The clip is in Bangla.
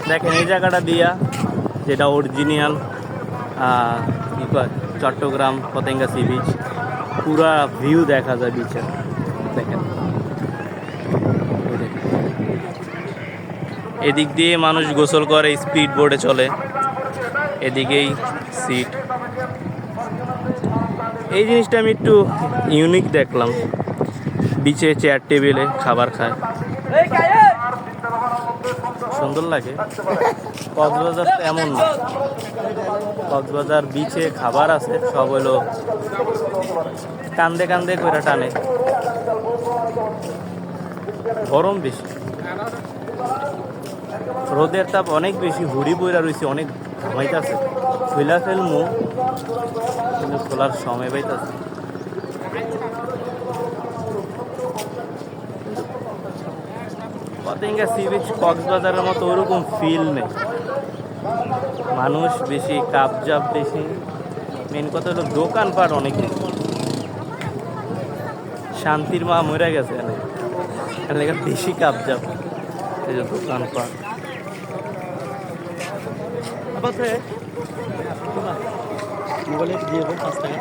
দেখেন এই জায়গাটা দিয়া, যেটা অরিজিনাল কি কয় চট্টগ্রাম পতেঙ্গা সি বিচ, পুরা ভিউ দেখা যায় বিচের। দেখেন এদিক দিয়ে মানুষ গোসল করে, স্পিড বোটে চলে, এদিকেই সিট। এই জিনিসটা আমি একটু ইউনিক দেখলাম, বিচে চেয়ার টেবিলে খাবার খায়, সুন্দর লাগে। কক্সবাজার তো এমন না, কক্সবাজার বিচে খাবার আছে সব হলো কান্দে কান্দে করে টানে, গরম বেশি, রোদের তাপ অনেক বেশি, হুড়ি বইরা রয়েছে, অনেক ঘামাইতেছে, খুলা ফেলমু কিন্তু খোলার সময় পাইতেছে। পতেঙ্গা সি বিচ কক্সবাজারের মতো ওরকম ফিল নেই, মানুষ বেশি, কাপজাপ বেশি, মেন কথা হলো দোকানপাট অনেক বেশি। শান্তির মা মরে গেছে এখানে বেশি কাপজাপ, এই যে দোকানপাট। মোবাইলে দিয়ে 5 টাকা।